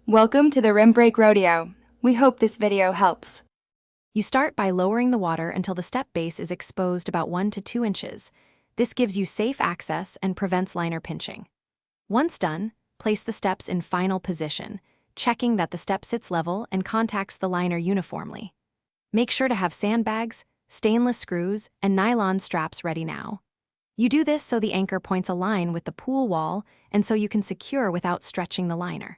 Welcome to the Rim Break Rodeo. We hope this video helps. You start by lowering the water until the step base is exposed about 1 to 2 inches. This gives you safe access and prevents liner pinching. Once done, place the steps in final position, checking that the step sits level and contacts the liner uniformly. Make sure to have sandbags, stainless screws, and nylon straps ready now. You do this so the anchor points a line with the pool wall and so you can secure without stretching the liner.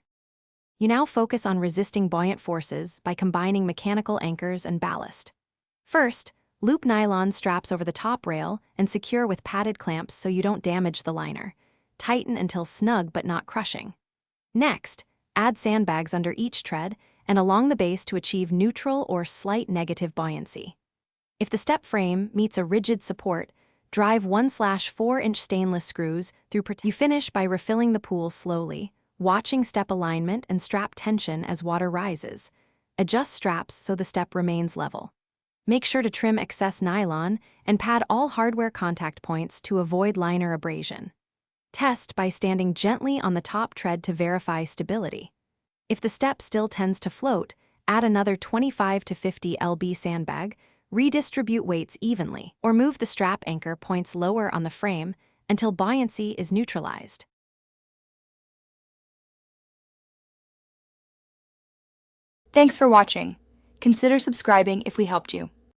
You now focus on resisting buoyant forces by combining mechanical anchors and ballast. First, loop nylon straps over the top rail and secure with padded clamps so you don't damage the liner. Tighten until snug but not crushing. Next, add sandbags under each tread and along the base to achieve neutral or slight negative buoyancy. If the step frame meets a rigid support, drive 1/4-inch stainless screws through. You finish by refilling the pool slowly, watching step alignment and strap tension as water rises. Adjust straps so the step remains level. Make sure to trim excess nylon and pad all hardware contact points to avoid liner abrasion. Test by standing gently on the top tread to verify stability. If the step still tends to float, add another 25 to 50 lb sandbag, redistribute weights evenly, or move the strap anchor points lower on the frame until buoyancy is neutralized. Thanks for watching. Consider subscribing if we helped you.